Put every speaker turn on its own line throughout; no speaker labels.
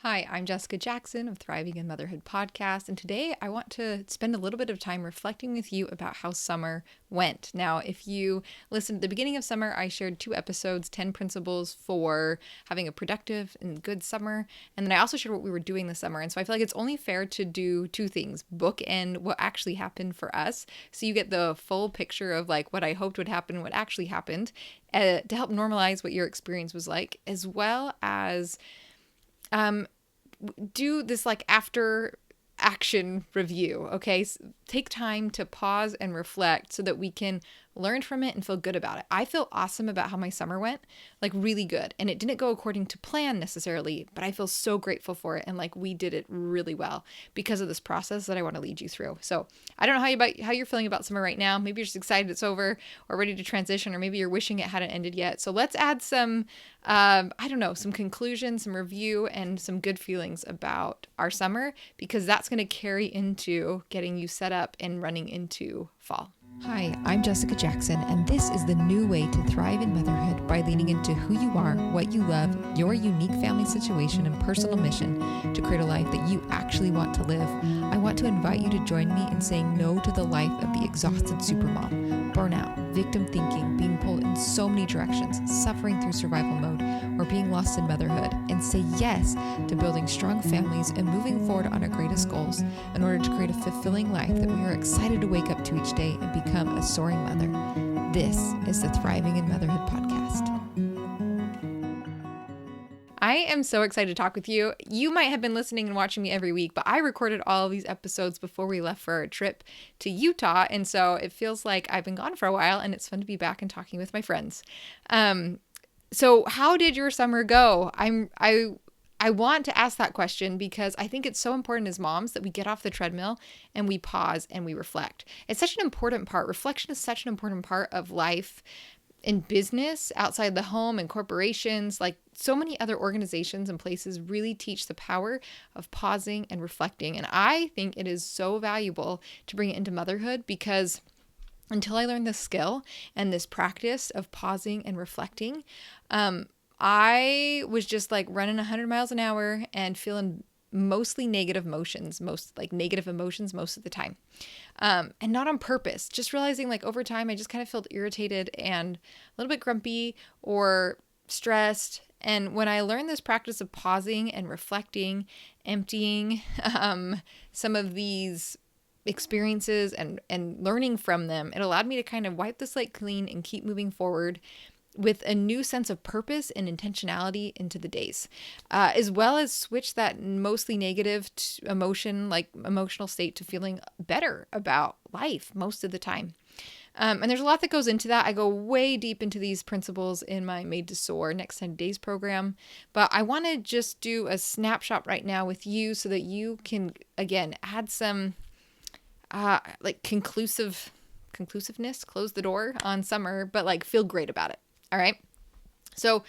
Hi, I'm Jessica Jackson of Thriving in Motherhood podcast, and today I want to spend a little bit of time reflecting with you about how summer went. Now, if you listened at the beginning of summer, I shared 2 episodes, 10 principles for having a productive and good summer, and then I also shared what we were doing this summer. And so I feel like it's only fair to do 2 things: bookend what actually happened for us, so you get the full picture of like what I hoped would happen, what actually happened, to help normalize what your experience was like, as well as do this like after action review. Okay. Take time to pause and reflect so that we can learn from it and feel good about it. I feel awesome about how my summer went, like really good. And it didn't go according to plan necessarily, but I feel so grateful for it. And like we did it really well because of this process that I want to lead you through. So I don't know how you're feeling about summer right now. Maybe you're just excited it's over or ready to transition, or maybe you're wishing it hadn't ended yet. So let's add some, some conclusion, some review, and some good feelings about our summer, because that's going to carry into getting you set up and running into fall. Hi, I'm Jessica Jackson, and this is the new way to thrive in motherhood by leaning into who you are, what you love, your unique family situation and personal mission to create a life that you actually want to live. I want to invite you to join me in saying no to the life of the exhausted supermom, burnout, victim thinking, being pulled in so many directions, suffering through survival mode, or being lost in motherhood, and say yes to building strong families and moving forward on our greatest goals in order to create a fulfilling life that we are excited to wake up to each day and become a soaring mother. This is the Thriving in Motherhood podcast. I am so excited to talk with you. You might have been listening and watching me every week, but I recorded all of these episodes before we left for our trip to Utah. And so it feels like I've been gone for a while, and it's fun to be back and talking with my friends. So how did your summer go? I want to ask that question because I think it's so important as moms that we get off the treadmill and we pause and we reflect. It's such an important part. Reflection is such an important part of life in business, outside the home, and corporations. Like so many other organizations and places really teach the power of pausing and reflecting. And I think it is so valuable to bring it into motherhood, because until I learned this skill and this practice of pausing and reflecting, I was just like running 100 miles an hour and feeling mostly negative emotions, most of the time. And not on purpose, just realizing like over time, I just kind of felt irritated and a little bit grumpy or stressed. And when I learned this practice of pausing and reflecting, emptying some of these experiences and learning from them, it allowed me to kind of wipe the slate clean and keep moving forward with a new sense of purpose and intentionality into the days, as well as switch that mostly negative emotional state to feeling better about life most of the time. And there's a lot that goes into that. I go way deep into these principles in my Made to Soar Next 10 Days program, but I want to just do a snapshot right now with you so that you can, again, add some conclusiveness, close the door on summer, but like feel great about it. All right. So,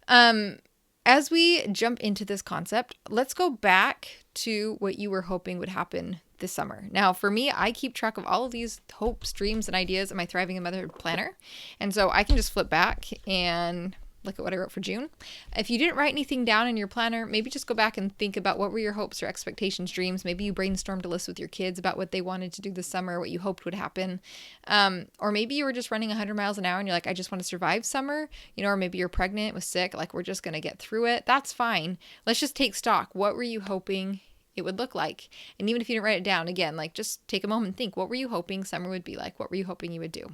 as we jump into this concept, let's go back to what you were hoping would happen this summer. Now, for me, I keep track of all of these hopes, dreams, and ideas in my Thriving in Motherhood Planner. And so I can just flip back and look at what I wrote for June. If you didn't write anything down in your planner, maybe just go back and think about what were your hopes or expectations, dreams. Maybe you brainstormed a list with your kids about what they wanted to do this summer, what you hoped would happen. Or maybe you were just running 100 miles an hour and you're like, I just want to survive summer, or maybe you're pregnant, was sick, like we're just going to get through it. That's fine. Let's just take stock. What were you hoping it would look like? And even if you didn't write it down, again, like just take a moment and think, what were you hoping summer would be like? What were you hoping you would do?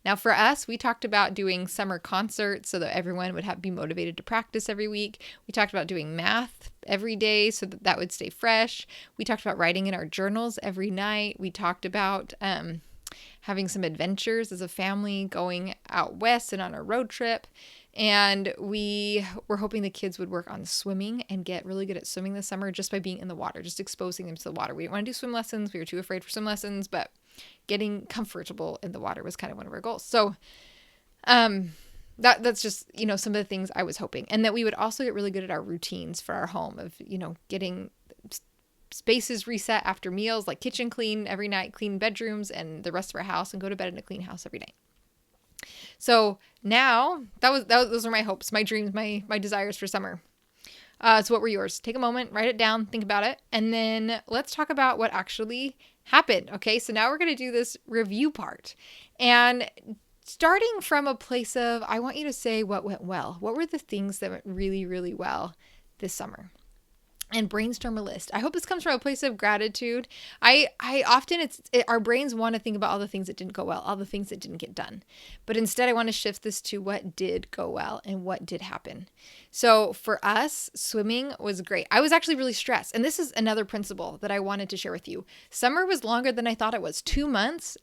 Now for us, we talked about doing summer concerts so that everyone would be motivated to practice every week. We talked about doing math every day so that would stay fresh. We talked about writing in our journals every night. We talked about having some adventures as a family, going out west and on a road trip. And we were hoping the kids would work on swimming and get really good at swimming this summer just by being in the water, just exposing them to the water. We didn't want to do swim lessons. We were too afraid for swim lessons, but getting comfortable in the water was kind of one of our goals. So that's just, some of the things I was hoping. And that we would also get really good at our routines for our home of, getting spaces reset after meals, like kitchen clean every night, clean bedrooms and the rest of our house, and go to bed in a clean house every night. So now those are my hopes, my dreams, my desires for summer. So what were yours? Take a moment, write it down, think about it, and then let's talk about what actually happened. Okay, so now we're going to do this review part. And starting from a place of, I want you to say what went well. What were the things that went really, really well this summer? And brainstorm a list. I hope this comes from a place of gratitude. I often our brains want to think about all the things that didn't go well, all the things that didn't get done. But instead I want to shift this to what did go well and what did happen. So for us, swimming was great. I was actually really stressed. And this is another principle that I wanted to share with you. Summer was longer than I thought it was. 2 months.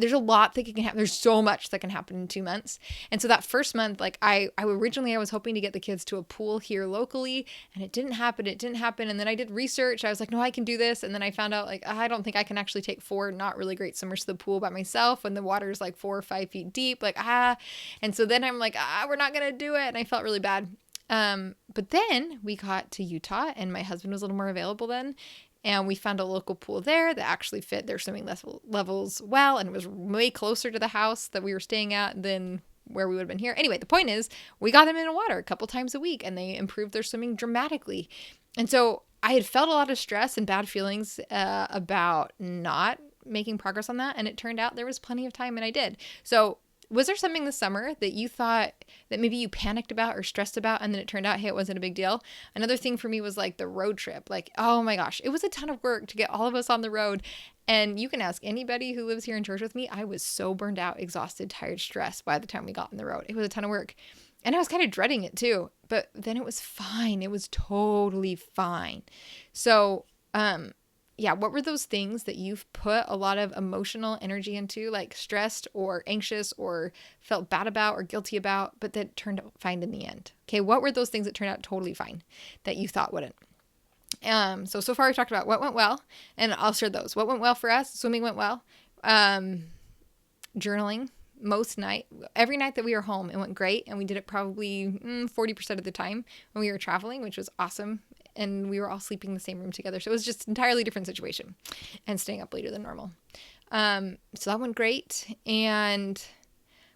There's a lot that can happen. There's so much that can happen in 2 months. And so that first month, like I was hoping to get the kids to a pool here locally, and it didn't happen. And then I did research. I was like, no, I can do this. And then I found out like, I don't think I can actually take 4 not really great swimmers to the pool by myself when the water is like 4 or 5 feet deep. And so then I'm like, we're not going to do it. And I felt really bad. But then we got to Utah and my husband was a little more available then. And we found a local pool there that actually fit their swimming levels well. And it was way closer to the house that we were staying at than where we would have been here. Anyway, the point is we got them in the water a couple times a week and they improved their swimming dramatically. And so I had felt a lot of stress and bad feelings about not making progress on that. And it turned out there was plenty of time and I did. So was there something this summer that you thought that maybe you panicked about or stressed about and then it turned out, hey, it wasn't a big deal? Another thing for me was like the road trip. Like, oh my gosh, it was a ton of work to get all of us on the road. And you can ask anybody who lives here in church with me. I was so burned out, exhausted, tired, stressed by the time we got on the road. It was a ton of work. And I was kind of dreading it too. But then it was fine. It was totally fine. So, yeah, what were those things that you've put a lot of emotional energy into, like stressed or anxious or felt bad about or guilty about, but that turned out fine in the end? Okay, what were those things that turned out totally fine that you thought wouldn't? So far we've talked about what went well, and I'll share those. What went well for us? Swimming went well. Journaling. Every night that we were home, it went great, and we did it probably 40% of the time when we were traveling, which was awesome. And we were all sleeping in the same room together. So it was just an entirely different situation and staying up later than normal. So that went great. And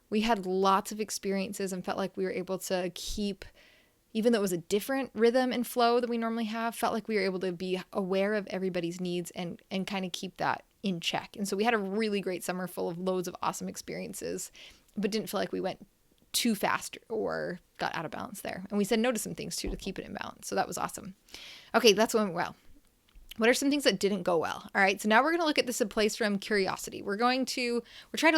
we had lots of experiences and felt like we were able to keep, even though it was a different rhythm and flow than we normally have, felt like we were able to be aware of everybody's needs and kind of keep that in check. And so we had a really great summer full of loads of awesome experiences, but didn't feel like we went too fast or got out of balance there. And we said no to some things too to keep it in balance. So that was awesome. Okay, that's what went well. What are some things that didn't go well? All right, so now we're going to look at this in place from curiosity. We're trying to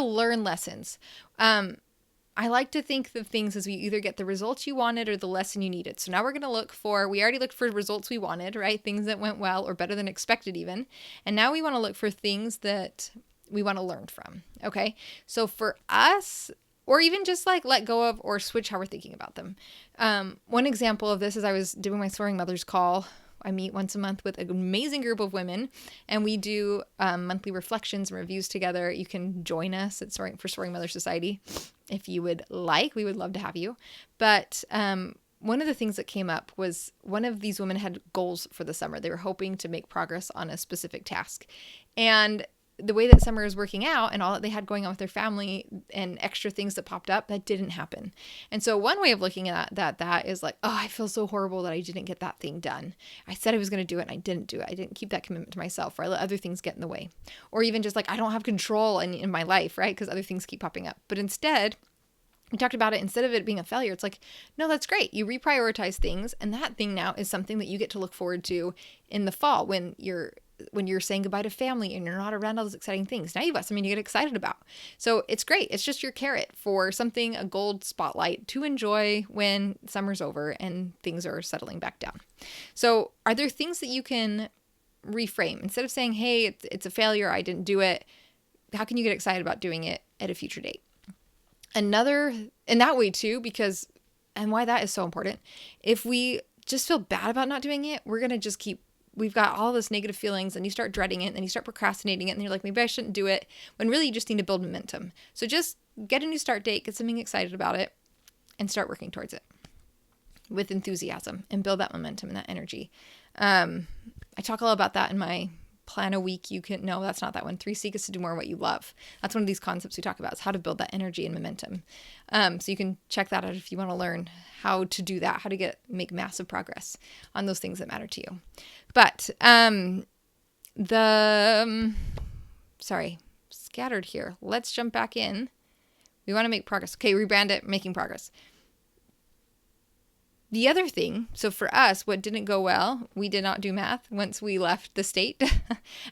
learn lessons. I like to think of things as we either get the results you wanted or the lesson you needed. So now we're going to we already looked for results we wanted, right? Things that went well or better than expected even. And now we want to look for things that we want to learn from. Okay, so for us, or even just like let go of or switch how we're thinking about them. One example of this is I was doing my Soaring Mothers call. I meet once a month with an amazing group of women, and we do monthly reflections and reviews together. You can join us at Soaring Mother Society if you would like. We would love to have you. But one of the things that came up was one of these women had goals for the summer. They were hoping to make progress on a specific task. And the way that summer is working out and all that they had going on with their family and extra things that popped up, that didn't happen. And so one way of looking at that is like, oh, I feel so horrible that I didn't get that thing done. I said I was going to do it and I didn't do it. I didn't keep that commitment to myself, or I let other things get in the way. Or even just like, I don't have control in my life, right? Because other things keep popping up. But instead, we talked about it, instead of it being a failure, it's like, no, that's great. You reprioritize things. And that thing now is something that you get to look forward to in the fall when you're saying goodbye to family and you're not around all those exciting things. Now you've got something to get excited about. So it's great. It's just your carrot for something, a gold spotlight to enjoy when summer's over and things are settling back down. So are there things that you can reframe? Instead of saying, hey, it's a failure, I didn't do it, how can you get excited about doing it at a future date? In that way too, because, and why that is so important, if we just feel bad about not doing it, we're going to just we've got all this negative feelings and you start dreading it and you start procrastinating it and you're like, maybe I shouldn't do it, when really you just need to build momentum. So just get a new start date, get something excited about it, and start working towards it with enthusiasm and build that momentum and that energy. I talk a lot about that in my plan a week you can, no, that's not that one. 3 Seek is to do more of what you love. That's one of these concepts we talk about, is how to build that energy and momentum. So you can check that out if you want to learn how to do that, how to make massive progress on those things that matter to you. But scattered here. Let's jump back in. We want to make progress. Okay, rebrand it, making progress. The other thing, so for us, what didn't go well, we did not do math once we left the state.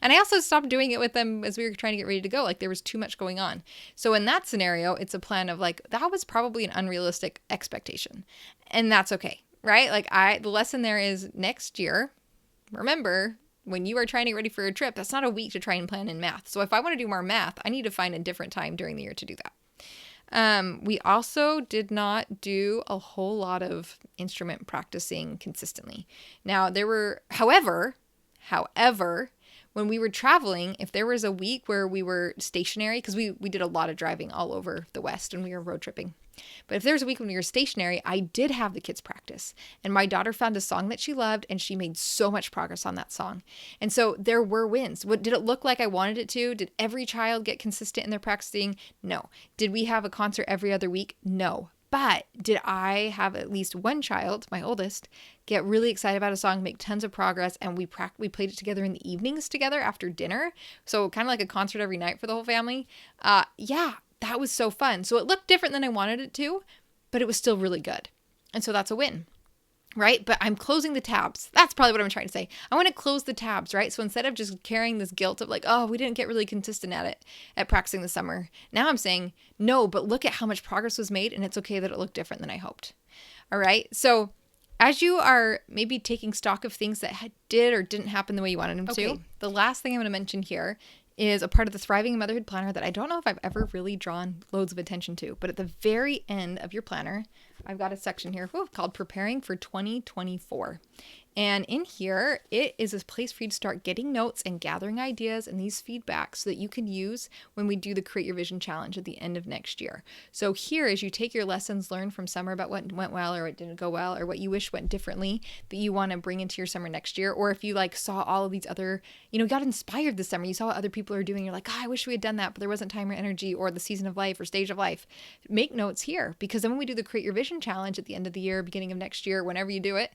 And I also stopped doing it with them as we were trying to get ready to go. Like, there was too much going on. So in that scenario, it's a plan of like, that was probably an unrealistic expectation. And that's okay, right? Like, the lesson there is next year, remember, when you are trying to get ready for a trip, that's not a week to try and plan in math. So if I want to do more math, I need to find a different time during the year to do that. We also did not do a whole lot of instrument practicing consistently. Now, there were, however, when we were traveling, if there was a week where we were stationary, because we did a lot of driving all over the West when we were road tripping. But if there was a week when we were stationary, I did have the kids practice. And my daughter found a song that she loved, and she made so much progress on that song. And so there were wins. Did it look like I wanted it to? Did every child get consistent in their practicing? No. Did we have a concert every other week? No. But did I have at least one child, my oldest, get really excited about a song, make tons of progress, and we played it together in the evenings together after dinner? So kind of like a concert every night for the whole family. Yeah, that was so fun. So it looked different than I wanted it to, but it was still really good. And so that's a win, right? But I'm closing the tabs. That's probably what I'm trying to say. I want to close the tabs, right? So instead of just carrying this guilt of like, oh, we didn't get really consistent at practicing this summer. Now I'm saying, no, but look at how much progress was made, and it's okay that it looked different than I hoped. All right. So as you are maybe taking stock of things that did or didn't happen the way you wanted them to, the last thing I'm going to mention here is a part of the Thriving in Motherhood Planner that I don't know if I've ever really drawn loads of attention to. But at the very end of your planner, I've got a section here called Preparing for 2024. And in here, it is a place for you to start getting notes and gathering ideas and these feedbacks so that you can use when we do the Create Your Vision Challenge at the end of next year. So here, as you take your lessons learned from summer about what went well or what didn't go well or what you wish went differently that you want to bring into your summer next year, or if you like saw all of these other, got inspired this summer, you saw what other people are doing, you're like, I wish we had done that, but there wasn't time or energy or the season of life or stage of life. Make notes here, because then when we do the Create Your Vision Challenge at the end of the year, beginning of next year, whenever you do it,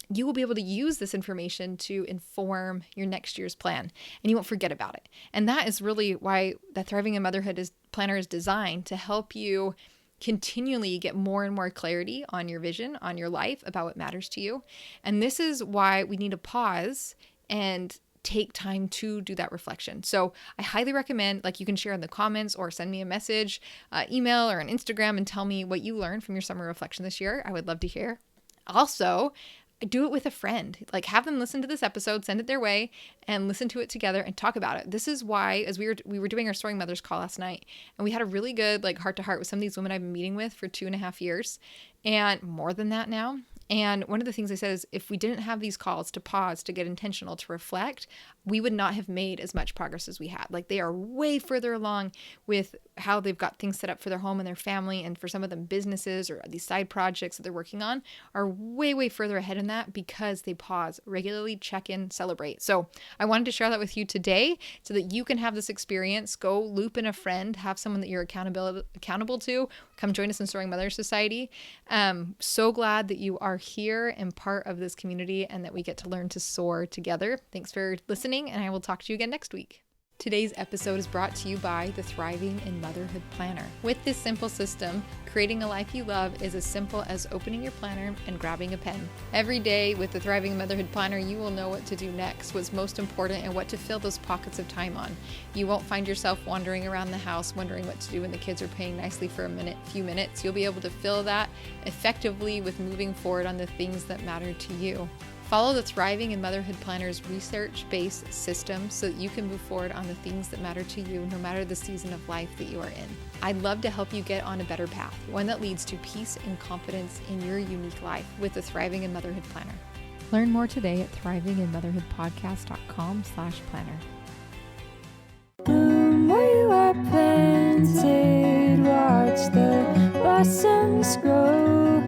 you will be able to use this information to inform your next year's plan, and you won't forget about it. And that is really why the Thriving in Motherhood Planner is designed to help you continually get more and more clarity on your vision, on your life, about what matters to you. And this is why we need to pause and take time to do that reflection. So I highly recommend, you can share in the comments or send me a message, email or on Instagram, and tell me what you learned from your summer reflection this year. I would love to hear. Also, do it with a friend. Have them listen to this episode, send it their way, and listen to it together and talk about it. This is why, as we were doing our Soaring Mothers call last night, and we had a really good heart-to-heart with some of these women I've been meeting with for 2.5 years, and more than that now. And one of the things I said is, if we didn't have these calls to pause, to get intentional, to reflect, we would not have made as much progress as we had. They are way further along with how they've got things set up for their home and their family, and for some of them businesses or these side projects that they're working on are way, way further ahead in that because they pause, regularly check in, celebrate. So I wanted to share that with you today so that you can have this experience. Go loop in a friend, have someone that you're accountable to. Come join us in Soaring Mothers Society. So glad that you are here and part of this community and that we get to learn to soar together. Thanks for listening, and I will talk to you again next week. Today's episode is brought to you by the Thriving in Motherhood Planner. With this simple system, creating a life you love is as simple as opening your planner and grabbing a pen. Every day with the Thriving in Motherhood Planner, you will know what to do next, what's most important, and what to fill those pockets of time on. You won't find yourself wandering around the house wondering what to do when the kids are playing nicely for a few minutes. You'll be able to fill that effectively with moving forward on the things that matter to you. Follow the Thriving in Motherhood Planner's research-based system so that you can move forward on the things that matter to you, no matter the season of life that you are in. I'd love to help you get on a better path, one that leads to peace and confidence in your unique life with the Thriving in Motherhood Planner. Learn more today at thrivinginmotherhoodpodcast.com/planner.
Where you are planted, watch the blossoms grow.